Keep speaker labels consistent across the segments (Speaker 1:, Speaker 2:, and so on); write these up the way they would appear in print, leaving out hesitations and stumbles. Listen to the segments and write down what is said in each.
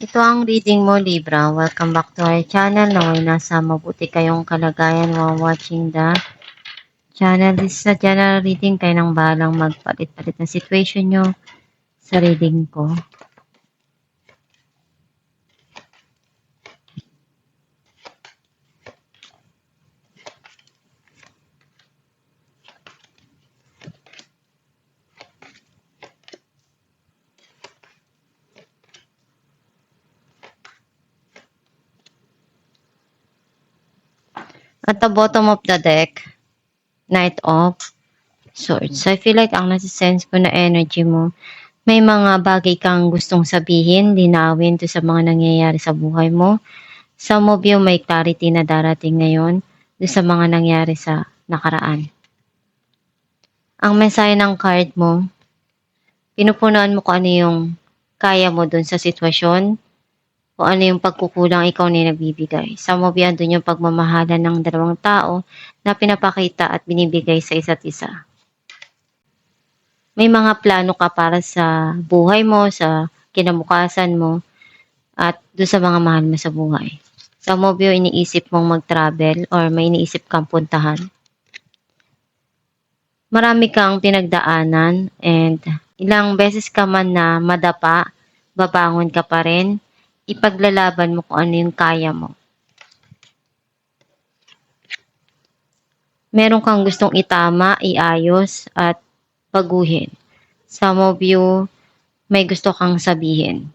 Speaker 1: Ito ang reading mo, Libra. Welcome back to our channel. Naway nasa mabuti kayong kalagayan while watching the channel. This is a general reading. Kayo nang bahalang magpalit-palit ng situation nyo sa reading ko. At the bottom of the deck, Knight of Swords. So I feel like ang nasa-sense ko na energy mo, may mga bagay kang gustong sabihin, linawin to sa mga nangyayari sa buhay mo. Some of you may clarity na darating ngayon do sa mga nangyari sa nakaraan. Ang mensahe ng card mo, pinupunan mo kung ano yung kaya mo dun sa sitwasyon, kung ano yung pagkukulang ikaw na nagbibigay. Some of you, dun yung pagmamahalan ng dalawang tao na pinapakita at binibigay sa isa't isa. May mga plano ka para sa buhay mo, sa kinabukasan mo, at doon sa mga mahal mo sa buhay. Some of you, iniisip mong mag-travel or may iniisip kang puntahan. Marami kang pinagdaanan and ilang beses ka man na madapa, babangon ka pa rin, ipaglalaban mo kung ano yung kaya mo. Meron kang gustong itama, iayos, at baguhin. Some of you, may gusto kang sabihin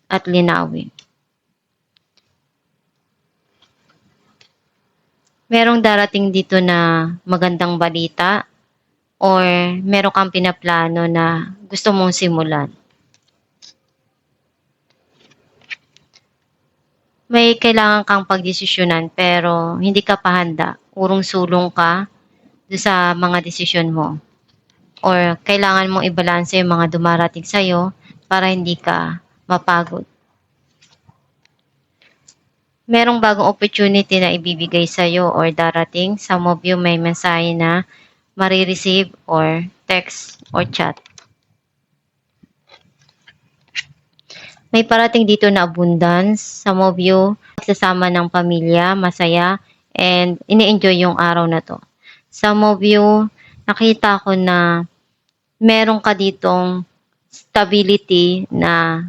Speaker 1: at linawin. Merong darating dito na magandang balita or meron kang pinaplano na gusto mong simulan. May kailangan kang pagdesisyonan pero hindi ka pa handa. Urong-sulong ka sa mga desisyon mo. Or kailangan mong ibalanse yung mga dumarating sa'yo para hindi ka mapagod. Merong bagong opportunity na ibibigay sa'yo or darating. Some of you may mensahe na marireceive or text or chat. May parating dito na abundance. Some of you, sasama ng pamilya, masaya, and ini-enjoy yung araw na to. Some of you, nakita ko na meron ka ditong stability na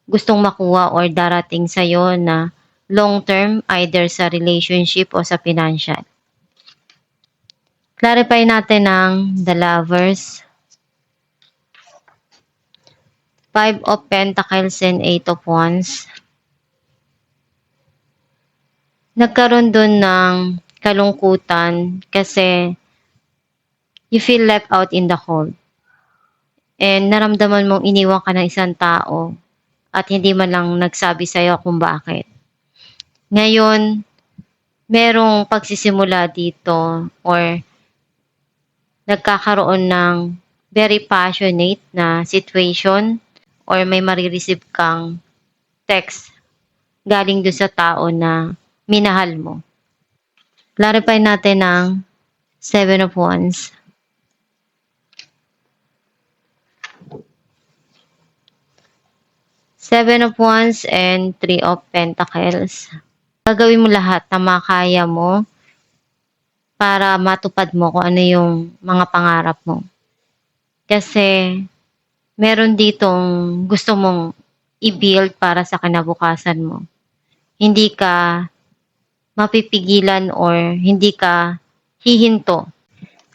Speaker 1: gustong makuha or darating sa'yo na long term, either sa relationship o sa financial. Clarify natin ng the Lovers, 5 of Pentacles and 8 of Wands. Nagkaroon dun ng kalungkutan kasi you feel left out in the cold. And naramdaman mong iniwan ka ng isang tao at hindi man lang nagsabi sa'yo kung bakit. Ngayon, merong pagsisimula dito or nagkakaroon ng very passionate na situation or may marireceive kang text galing doon sa tao na minahal mo. Clarify natin ang 7 of Wands. Seven of Wands and 3 of Pentacles. Gagawin mo lahat na makaya mo para matupad mo kung ano yung mga pangarap mo. Kasi meron ditong gusto mong i-build para sa kinabukasan mo. Hindi ka mapipigilan or hindi ka hihinto.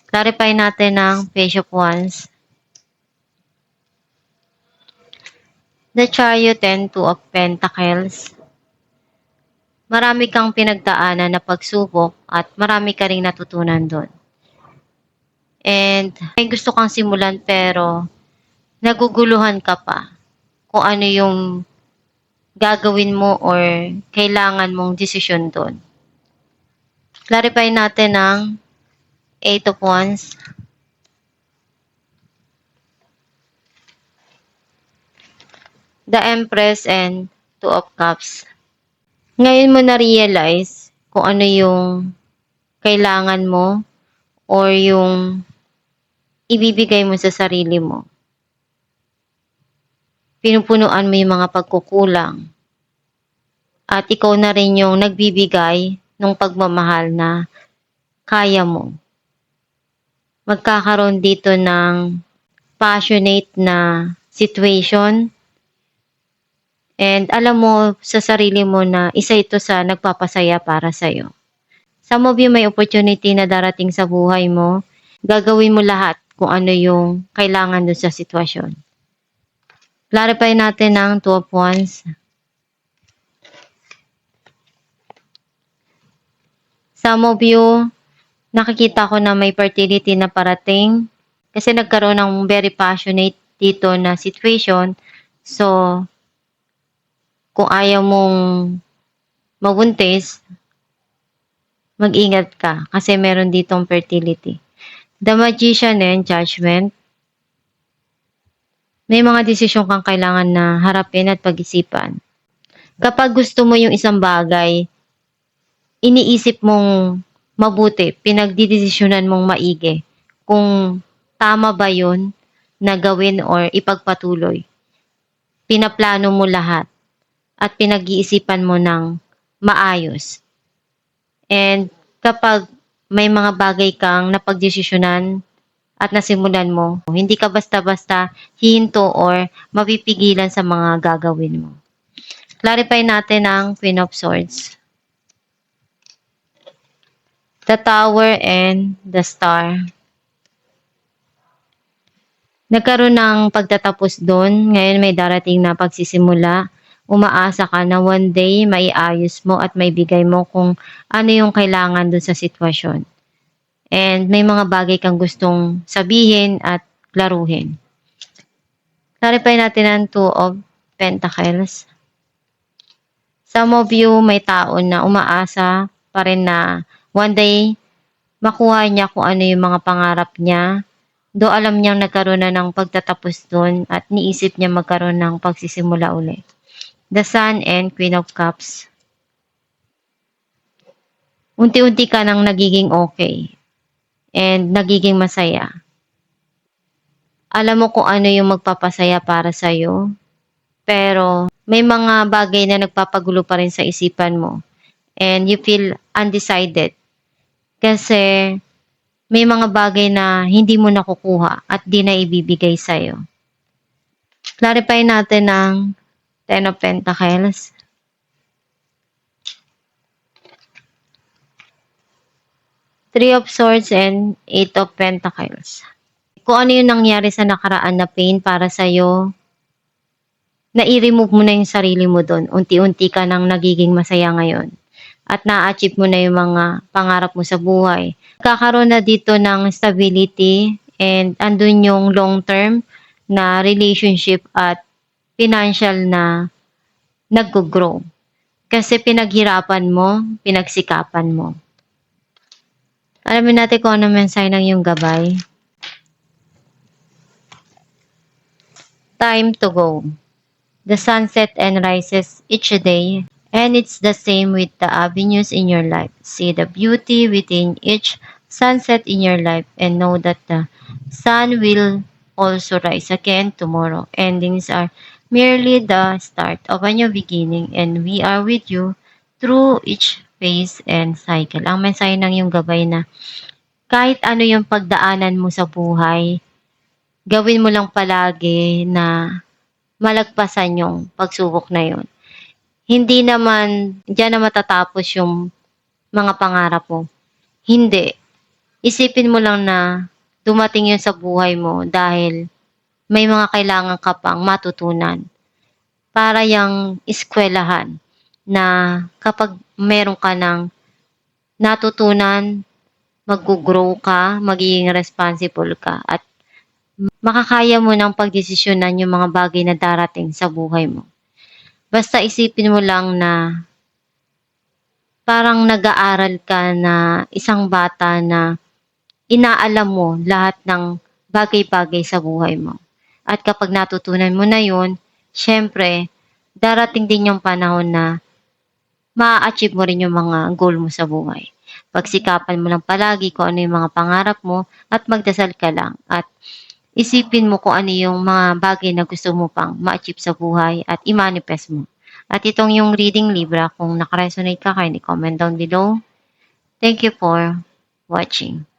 Speaker 1: Clarify natin ang Page of Wands. The Chariot and 2 of Pentacles. Marami kang pinagdaanan na pagsubok at marami ka ring natutunan doon. And may gusto kang simulan pero naguguluhan ka pa kung ano yung gagawin mo or kailangan mong desisyon doon. Clarify natin ang 8 of Wands. The Empress and 2 of Cups. Ngayon mo na-realize kung ano yung kailangan mo or yung ibibigay mo sa sarili mo. Pinupunuan mo yung mga pagkukulang. at ikaw na rin yung nagbibigay ng pagmamahal na kaya mo. Magkakaroon dito ng passionate na situation, and alam mo sa sarili mo na isa ito sa nagpapasaya para sa'yo. Some of you may opportunity na darating sa buhay mo, gagawin mo lahat kung ano yung kailangan doon sa sitwasyon. Clarify natin ang Two of Wands. Some of you, nakikita ko na may fertility na parating kasi nagkaroon ng very passionate dito na situation. So, kung ayaw mong mabuntis, mag-ingat ka kasi meron ditong fertility. The Magician and Judgment. May mga desisyon kang kailangan na harapin at pag-isipan. Kapag gusto mo yung isang bagay, iniisip mong mabuti, pinagdidesisyonan mong maigi kung tama ba yun na gawin or ipagpatuloy. Pinaplano mo lahat at pinag-iisipan mo ng maayos. And kapag may mga bagay kang napagdesisyonan at nasimulan mo, hindi ka basta-basta hihinto or mapipigilan sa mga gagawin mo. Clarify natin ang Queen of Swords. The Tower and the Star. Nagkaroon ng pagtatapos doon. Ngayon may darating na pagsisimula. Umaasa ka na one day maiayos mo at may bigay mo kung ano yung kailangan doon sa sitwasyon. And may mga bagay kang gustong sabihin at klaruhin. Clarify natin ang Two of Pentacles. Some of you may tao na umaasa pa rin na one day makuha niya kung ano yung mga pangarap niya. Do alam niyang nagkaroon na ng pagtatapos doon at niisip niya magkaroon ng pagsisimula uli. The Sun and Queen of Cups. Unti-unti ka nang nagiging okay and nagiging masaya. Alam mo kung ano yung magpapasaya para sa'yo, pero may mga bagay na nagpapagulo pa rin sa isipan mo and you feel undecided kasi may mga bagay na hindi mo nakukuha at di na ibibigay sa'yo. Clarify natin ang Ten of Pentacles. Three of Swords and Eight of Pentacles. Kung ano yung nangyari sa nakaraan na pain para sa'yo, na-i-remove mo na yung sarili mo doon. Unti-unti ka nang nagiging masaya ngayon. At na-achieve mo na yung mga pangarap mo sa buhay. Kakaroon na dito ng stability and andun yung long-term na relationship at financial na nag-grow. Kasi pinaghirapan mo, pinagsikapan mo. Alamin natin kung ano mensahe ng iyong gabay. Time to go. The sunset and rises each day, and it's the same with the avenues in your life. See the beauty within each sunset in your life and know that the sun will also rise again tomorrow. Endings are merely the start of a new beginning, and we are with you through each phase and cycle. Ang mensahe ng iyong gabay na kahit ano yung pagdaanan mo sa buhay, gawin mo lang palagi na malagpasan yung pagsubok na yun. Hindi naman diyan na matatapos yung mga pangarap mo. Hindi. Isipin mo lang na dumating yun sa buhay mo dahil may mga kailangan ka pang matutunan. Para yung eskwelahan na kapag meron ka ng natutunan, mag-grow ka, magiging responsible ka, at makakaya mo ng pagdesisyonan yung mga bagay na darating sa buhay mo. Basta isipin mo lang na parang nag-aaral ka na isang bata na inaalam mo lahat ng bagay-bagay sa buhay mo. At kapag natutunan mo na yun, syempre, darating din yung panahon na ma-achieve mo rin yung mga goal mo sa buhay. Pagsikapan mo lang palagi kung ano yung mga pangarap mo at magdasal ka lang. At isipin mo kung ano yung mga bagay na gusto mo pang ma-achieve sa buhay at i-manifest mo. At itong yung reading Libra, kung nakaresonate ka, kindly comment down below. Thank you for watching.